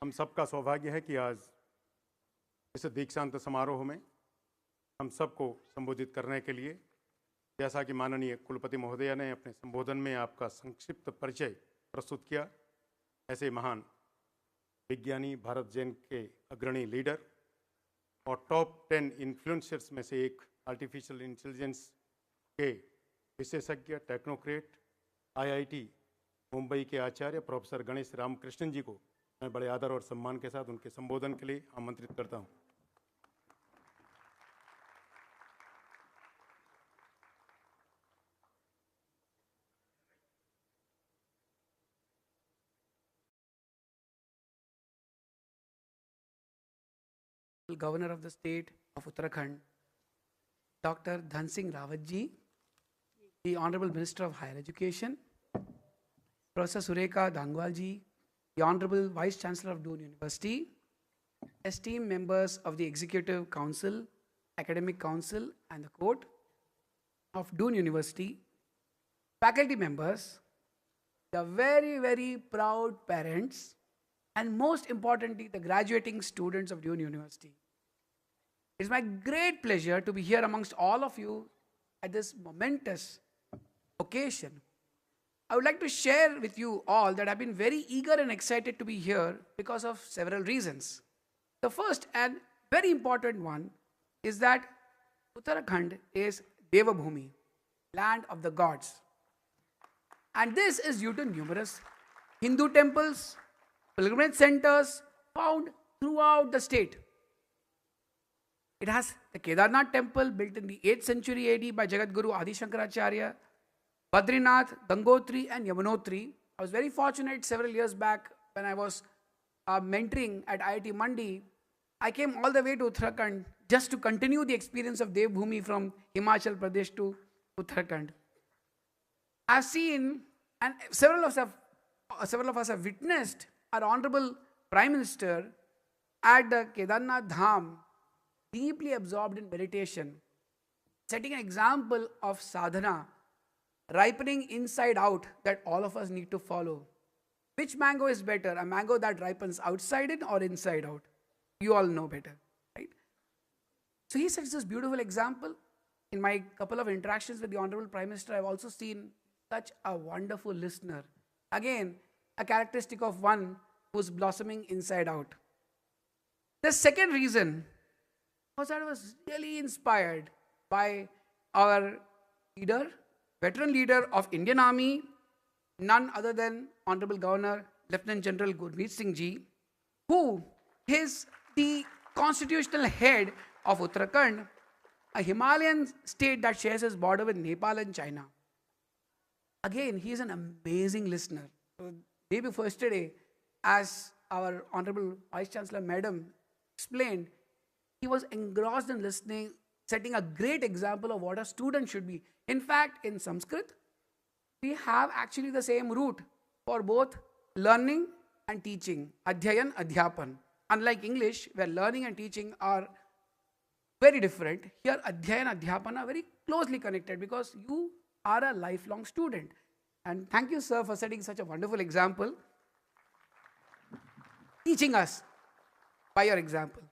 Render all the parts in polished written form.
हम सबका सौभाग्य है कि आज इस दीक्षांत समारोह में हम सबको संबोधित करने के लिए, जैसा कि माननीय कुलपति महोदय ने अपने संबोधन में आपका संक्षिप्त परिचय प्रस्तुत किया, ऐसे महान विज्ञानी, भारत जैन के अग्रणी लीडर और टॉप 10 इन्फ्लुएंसर्स में से एक आर्टिफिशियल इंटेलिजेंस के विशेषज्ञ, टेक्नोक्रेट, आईआईटी मुंबई के आचार्य प्रोफेसर गणेश रामकृष्णन जी को मैं बड़े आदर और सम्मान के साथ उनके संबोधन के लिए आमंत्रित करता हूं। Governor of the state of Uttarakhand, Dr. Dhan Singh Rawat ji, the Honorable Minister of Higher Education, Professor Sureka Dangwal ji, the Honorable Vice Chancellor of Doon University, esteemed members of the Executive Council, Academic Council and the Court of Doon University, faculty members, the very, very proud parents, and most importantly, the graduating students of Doon University. It's my great pleasure to be here amongst all of you at this momentous occasion. I would like to share with you all that I've been very eager and excited to be here because of several reasons. The first and very important one is that Uttarakhand is Devabhumi, land of the gods. And this is due to numerous Hindu temples, pilgrimage centers found throughout the state. It has the Kedarnath temple built in the 8th century AD by Jagadguru Adi Shankaracharya, Badrinath, Gangotri and Yamunotri. I was very fortunate several years back when I was mentoring at IIT Mandi. I came all the way to Uttarakhand just to continue the experience of Devbhumi from Himachal Pradesh to Uttarakhand. I've seen, and several of us have witnessed our Honorable Prime Minister at the Kedarnath Dham, deeply absorbed in meditation, setting an example of sadhana, ripening inside out that all of us need to follow. Which mango is better, a mango that ripens outside in or inside out? You all know better, right? So he sets this beautiful example. In my couple of interactions with the Honorable Prime Minister, I've also seen such a wonderful listener. Again, a characteristic of one who's blossoming inside out. The second reason was that I was really inspired by our leader, veteran leader of Indian Army, none other than Honorable Governor Lieutenant General Gurmeet Singh Ji, who is the constitutional head of Uttarakhand, a Himalayan state that shares its border with Nepal and China. Again, he is an amazing listener. So, day before yesterday, as our Honorable Vice Chancellor Madam explained, he was engrossed in listening, setting a great example of what a student should be. In fact, in Sanskrit, we have actually the same root for both learning and teaching, Adhyayan, Adhyapan. Unlike English, where learning and teaching are very different, here Adhyayan, Adhyapan are very closely connected because you are a lifelong student. And thank you, sir, for setting such a wonderful example, teaching us by your example.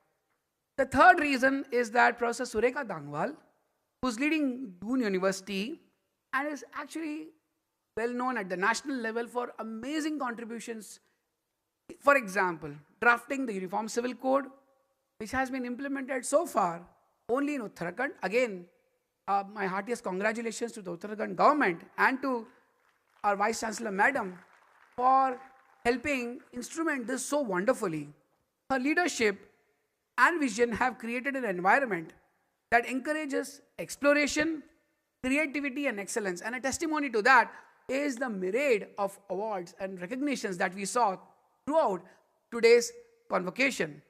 The third reason is that Professor Sureka Dangwal, who's leading Doon University and is actually well known at the national level for amazing contributions. For example, drafting the Uniform Civil Code, which has been implemented so far only in Uttarakhand. Again, my heartiest congratulations to the Uttarakhand government and to our Vice Chancellor Madam for helping instrument this so wonderfully. Her leadership and vision have created an environment that encourages exploration, creativity and excellence. And a testimony to that is the myriad of awards and recognitions that we saw throughout today's convocation.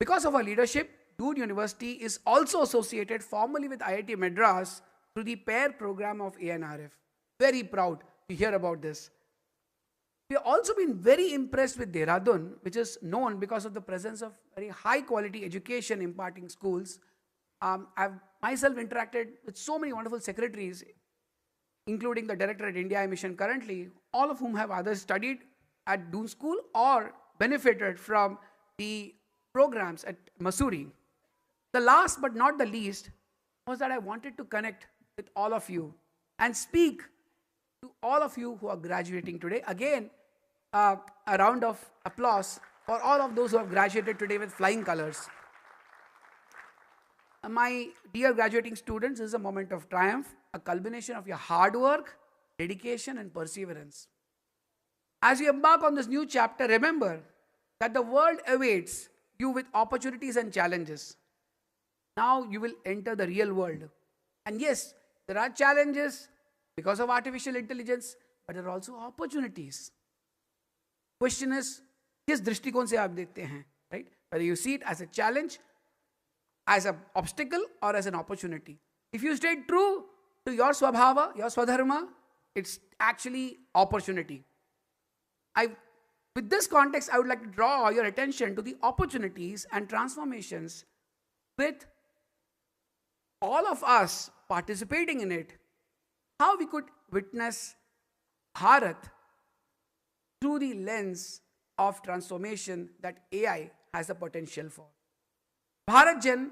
Because of her leadership, Doon University is also associated formally with IIT Madras through the PAIR program of ANRF. Very proud to hear about this. We have also been very impressed with Dehradun, which is known because of the presence of very high quality education imparting schools. I've myself interacted with so many wonderful secretaries, including the director at India Mission currently, all of whom have either studied at Doon School or benefited from the programs at Missouri. The last but not the least was that I wanted to connect with all of you and speak to all of you who are graduating today. Again, a round of applause for all of those who have graduated today with flying colors. My dear graduating students, this is a moment of triumph, a culmination of your hard work, dedication, and perseverance. As you embark on this new chapter, remember that the world awaits you with opportunities and challenges. Now you will enter the real world. And yes, there are challenges because of artificial intelligence, but there are also opportunities. Question is, किस दृष्टिकोण से आप देखते हैं, right? Whether you see it as a challenge, as an obstacle, or as an opportunity. If you stay true to your swabhava, your swadharma, it's actually opportunity. With this context, I would like to draw your attention to the opportunities and transformations with all of us participating in it, how we could witness Bharat through the lens of transformation that AI has the potential for. BharatGen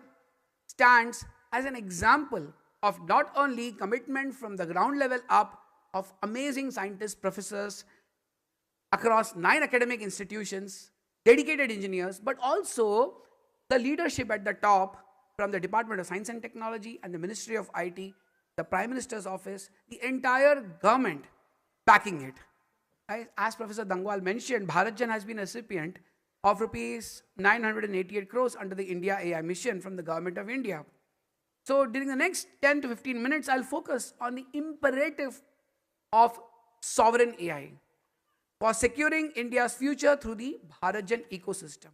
stands as an example of not only commitment from the ground level up of amazing scientists, professors across 9 academic institutions, dedicated engineers, but also the leadership at the top from the Department of Science and Technology and the Ministry of IT, the Prime Minister's office, the entire government backing it. As Professor Dangwal mentioned, BharatGen has been a recipient of rupees 988 crores under the India AI mission from the government of India. So during the next 10 to 15 minutes, I'll focus on the imperative of sovereign AI for securing India's future through the BharatGen ecosystem.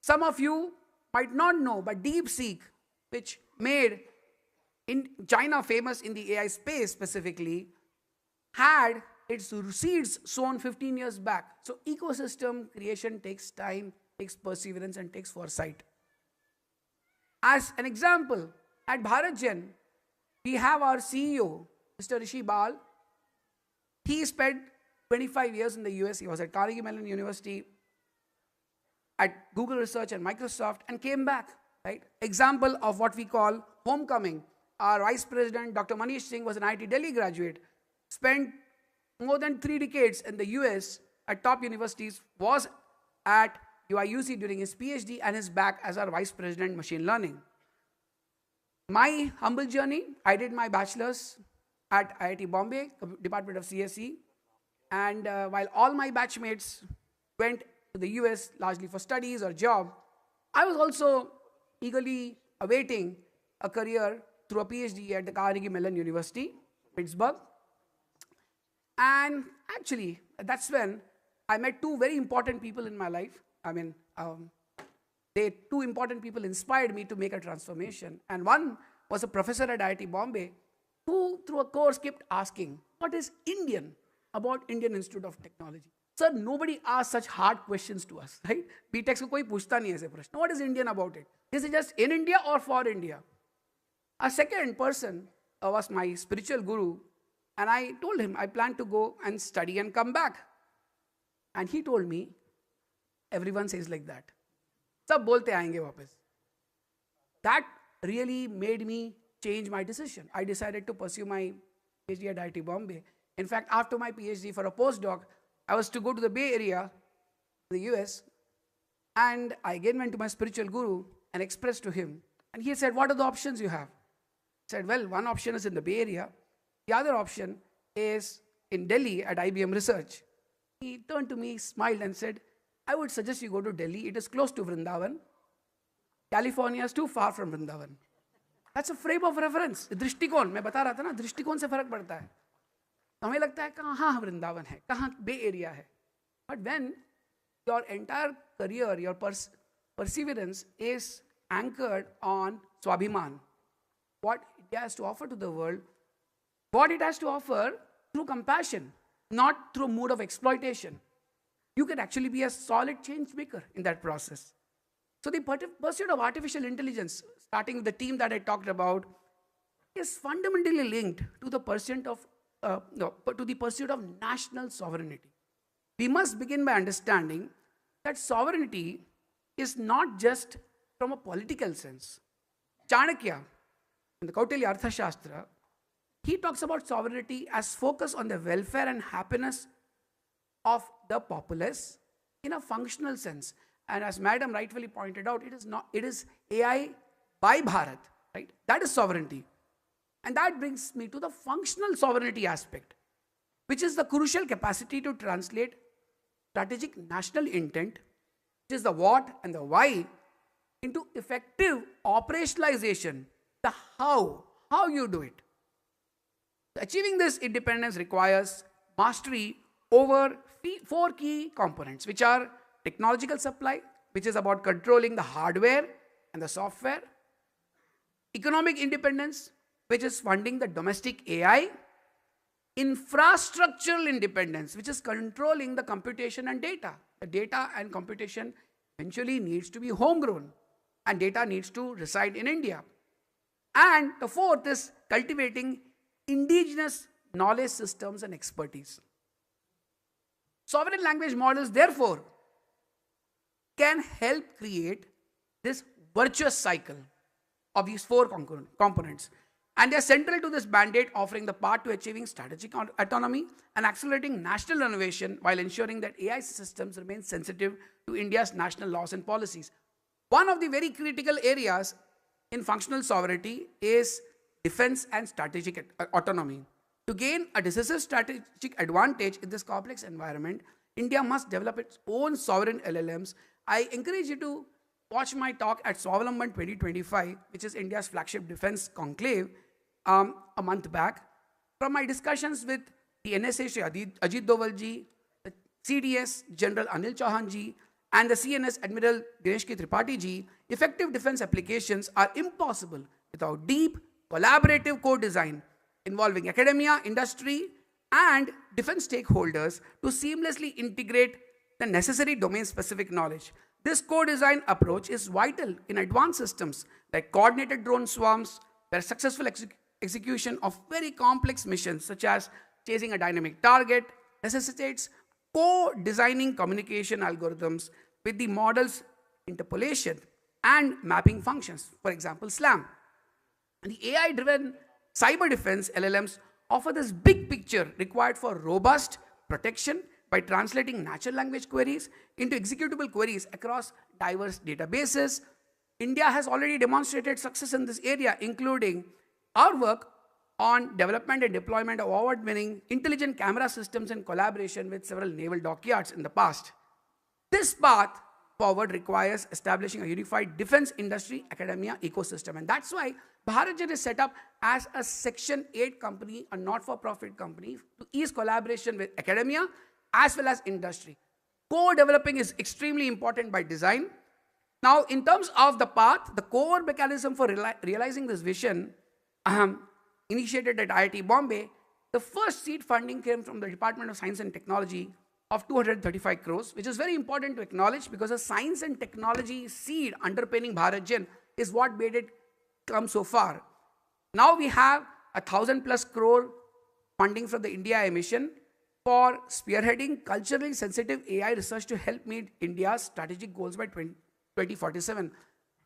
Some of you might not know, but DeepSeek, which made in China famous in the AI space specifically, had its seeds sown 15 years back. So ecosystem creation takes time, takes perseverance, and takes foresight. As an example, at BharatGen, we have our CEO, Mr. Rishi Bal. He spent 25 years in the US. He was at Carnegie Mellon University, at Google Research and Microsoft, and came back, right? Example of what we call homecoming. Our Vice President, Dr. Manish Singh, was an IIT Delhi graduate, spent more than 3 decades in the US at top universities, was at UIUC during his PhD, and is back as our Vice President, Machine Learning. My humble journey, I did my bachelor's at IIT Bombay, Department of CSE, and while all my batchmates went to the US largely for studies or job, I was also eagerly awaiting a career through a PhD at the Carnegie Mellon University, Pittsburgh. And actually, that's when I met 2 very important people in my life. Two important people inspired me to make a transformation. And one was a professor at IIT Bombay who, through a course, kept asking, what is Indian about Indian Institute of Technology? Sir, nobody asks such hard questions to us, right? BTech को कोई पूछता नहीं ऐसे प्रश्न. What is Indian about it? Is it just in India or for India? A second person was my spiritual guru, and I told him I plan to go and study and come back. And he told me, everyone says like that. सब बोलते आएंगे वापस. That really made me change my decision. I decided to pursue my PhD at IIT Bombay. In fact, after my PhD for a postdoc, I was to go to the Bay Area, the US, and I again went to my spiritual guru and expressed to him. And he said, what are the options you have? I said, well, one option is in the Bay Area. The other option is in Delhi at IBM Research. He turned to me, smiled, and said, I would suggest you go to Delhi. It is close to Vrindavan. California is too far from Vrindavan. That's a frame of reference. दृष्टिकोण, मैं बता रहा था ना, दृष्टिकोण से फर्क पड़ता है. हमें लगता है कहाँ वृंदावन है, कहाँ बे एरिया है. But when your entire career, your perseverance is anchored on Swabhiman, what it has to offer to the world, what it has to offer through compassion, not through a mood of exploitation, you can actually be a solid change maker in that process. So the pursuit of artificial intelligence, starting with the team that I talked about, is fundamentally linked to the pursuit of national sovereignty. we must begin by understanding that sovereignty is not just from a political sense. Chanakya, in the Kautilya Arthashastra, he talks about sovereignty as focus on the welfare and happiness of the populace in a functional sense. And as Madam rightfully pointed out, it is AI by Bharat, right? That is sovereignty. And that brings me to the functional sovereignty aspect, which is the crucial capacity to translate strategic national intent, which is the what and the why, into effective operationalization, the how you do it. Achieving this independence requires mastery over four key components, which are technological supply, which is about controlling the hardware and the software; economic independence, which is funding the domestic AI; infrastructural independence, which is controlling the computation and data. The data and computation eventually needs to be homegrown, and data needs to reside in India. And the fourth is cultivating indigenous knowledge systems and expertise. Sovereign language models, therefore, can help create this virtuous cycle of these four components. And they are central to this mandate, offering the path to achieving strategic autonomy and accelerating national innovation while ensuring that AI systems remain sensitive to India's national laws and policies. One of the very critical areas in functional sovereignty is defense and strategic autonomy. To gain a decisive strategic advantage in this complex environment, India must develop its own sovereign LLMs. I encourage you to watch my talk at Swavalamban 2025, which is India's flagship defense conclave, a month back. From my discussions with the NSA Shri Ajit Doval ji, the CDS General Anil Chauhan ji, and the CNS Admiral Dinesh K. Tripathi ji, effective defense applications are impossible without deep, collaborative co-design involving academia, industry, and defense stakeholders to seamlessly integrate the necessary domain-specific knowledge. This co-design approach is vital in advanced systems like coordinated drone swarms, where successful execution of very complex missions such as chasing a dynamic target necessitates co-designing communication algorithms with the model's interpolation and mapping functions, for example, SLAM. And the AI-driven cyber defense LLMs offer this big picture required for robust protection by translating natural language queries into executable queries across diverse databases. India has already demonstrated success in this area, including our work on development and deployment of award-winning intelligent camera systems in collaboration with several naval dockyards in the past. This path forward requires establishing a unified defense industry academia ecosystem, and that's why BharatJet is set up as a Section 8 company, a not-for-profit company, to ease collaboration with academia as well as industry. Co-developing is extremely important by design. Now, in terms of the path, the core mechanism for realizing this vision initiated at IIT Bombay, the first seed funding came from the Department of Science and Technology of 235 crores, which is very important to acknowledge because the science and technology seed underpinning BharatJet is what made it come so far. Now we have 1,000+ crore funding from the India mission for spearheading culturally sensitive AI research to help meet India's strategic goals by 2047.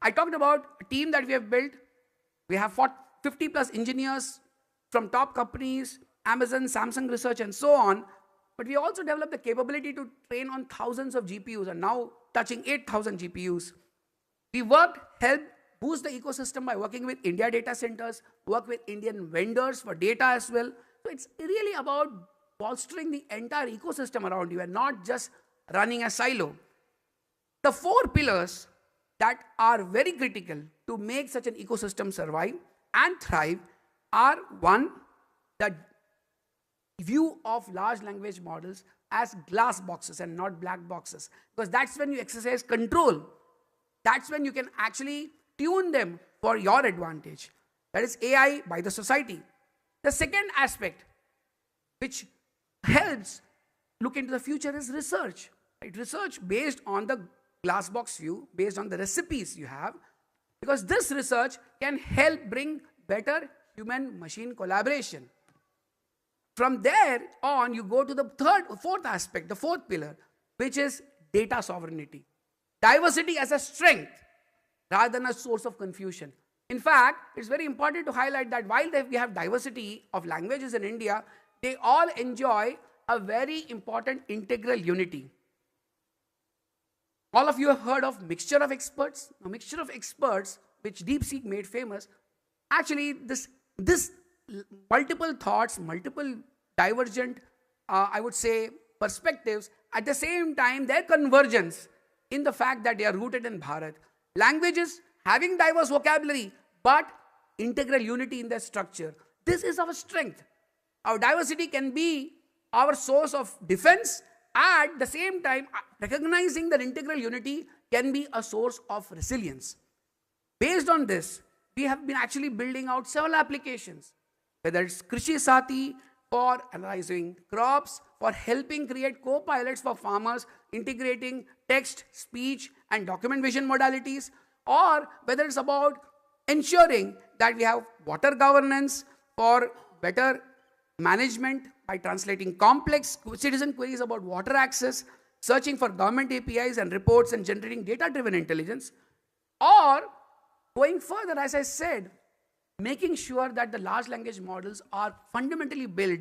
I talked about a team that we have built. We have 50+ engineers from top companies, Amazon, Samsung Research, and so on. But we also developed the capability to train on thousands of GPUs and now touching 8,000 GPUs. We helped boost the ecosystem by working with India data centers, work with Indian vendors for data as well. So it's really about bolstering the entire ecosystem around you and not just running a silo. The 4 pillars that are very critical to make such an ecosystem survive and thrive are: 1, the view of large language models as glass boxes and not black boxes, because that's when you exercise control. That's when you can actually tune them for your advantage. That is AI by the society. The second aspect which helps look into the future is research. Right? Research based on the glass box view, based on the recipes you have, because this research can help bring better human-machine collaboration. From there on, you go to the fourth aspect, the fourth pillar, which is data sovereignty. Diversity as a strength rather than a source of confusion. In fact, it's very important to highlight that while we have diversity of languages in India, they all enjoy a very important integral unity. All of you have heard of mixture of experts. A mixture of experts, which DeepSeek made famous, actually this multiple thoughts, multiple divergent, I would say, perspectives, at the same time, their convergence in the fact that they are rooted in Bharat. Languages having diverse vocabulary, but integral unity in their structure. This is our strength. Our diversity can be our source of defense. At the same time, recognizing that integral unity can be a source of resilience. Based on this, we have been actually building out several applications, whether it's Krishi Sati for analyzing crops, for helping create co-pilots for farmers, integrating text, speech, and document vision modalities, or whether it's about ensuring that we have water governance for better management by translating complex citizen queries about water access, searching for government APIs and reports, and generating data-driven intelligence, or going further, as I said, making sure that the large language models are fundamentally built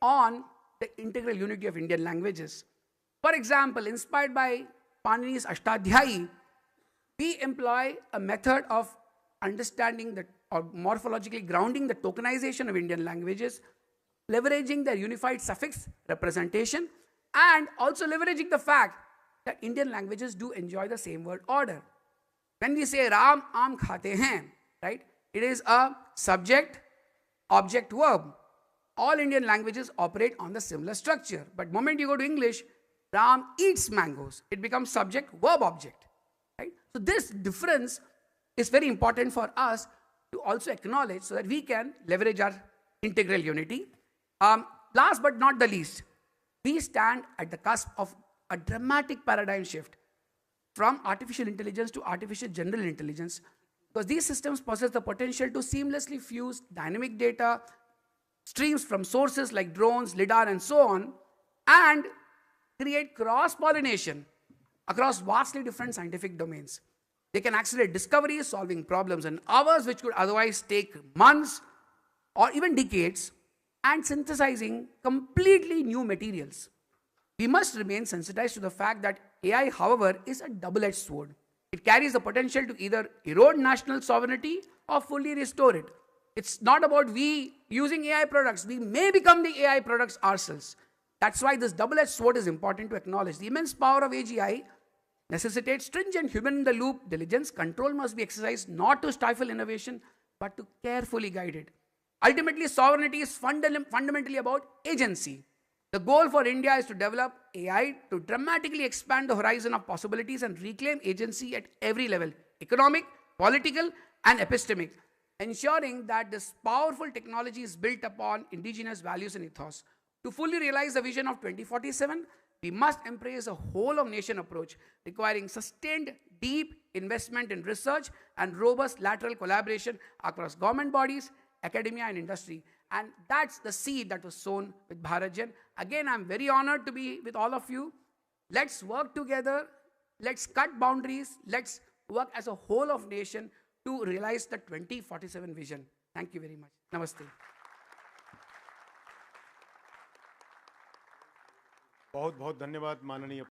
on the integral unity of Indian languages. For example, inspired by Panini's Ashtadhyayi, we employ a method of understanding or morphologically grounding the tokenization of Indian languages, leveraging their unified suffix representation, and also leveraging the fact that Indian languages do enjoy the same word order. When we say Ram aam khate hain, right, it is a subject, object, verb. All Indian languages operate on the similar structure. But the moment you go to English, Ram eats mangoes. It becomes subject, verb, object. Right? So this difference is very important for us to also acknowledge so that we can leverage our integral unity. Last but not the least, we stand at the cusp of a dramatic paradigm shift from artificial intelligence to artificial general intelligence, because these systems possess the potential to seamlessly fuse dynamic data streams from sources like drones, LIDAR, and so on, and create cross-pollination across vastly different scientific domains. They can accelerate discoveries, solving problems in hours which could otherwise take months or even decades, and synthesizing completely new materials. We must remain sensitized to the fact that AI, however, is a double-edged sword. It carries the potential to either erode national sovereignty or fully restore it. It's not about we using AI products. We may become the AI products ourselves. That's why this double-edged sword is important to acknowledge. The immense power of AGI necessitates stringent human-in-the-loop diligence. Control must be exercised not to stifle innovation, but to carefully guide it. Ultimately, sovereignty is fundamentally about agency. The goal for India is to develop AI to dramatically expand the horizon of possibilities and reclaim agency at every level, economic, political, and epistemic, ensuring that this powerful technology is built upon indigenous values and ethos. To fully realize the vision of 2047, we must embrace a whole-of-nation approach, requiring sustained, deep investment in research and robust lateral collaboration across government bodies, academia, and industry. And that's the seed that was sown with BharatGen. Again, I'm very honored to be with all of you. Let's work together. Let's cut boundaries. Let's work as a whole of nation to realize the 2047 vision. Thank you very much. Namaste. बहुत बहुत धन्यवाद माननीय